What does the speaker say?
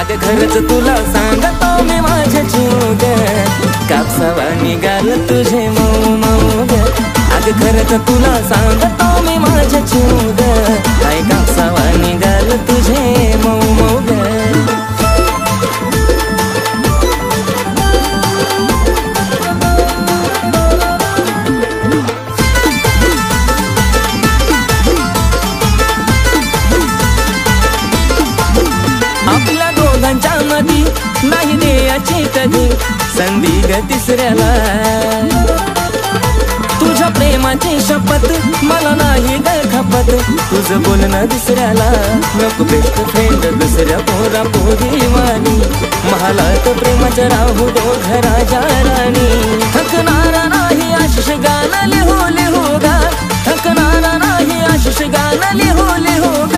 अग खरंच तुला सांगतो मी माझ्या जीव ग, कापसावा निघाल तुझे मऊ मऊ ग. अग खरंच तुला सांगतो मी माझ्या जीव ग, काय कापसावा निघाल तुझे मऊ मऊ ग. आपल्या दोघांच्या मधी नाही द्यायची कधी संधी ग तिसऱ्याला. तुझ्या प्रेमाची शपथ मला नाही ग खपत, तुझं बोलणं दुसऱ्याला. नको बेस्ट फ्रेंड दुसऱ्या पोरा पोरी वाणी, महालात प्रेमाच्या राहू दो घराच्या राणी. थकणारा नाही आशिष गाणं लिहू लिहू गा, थकणारा नाही आशिष गाणं लिहू लिहू गा.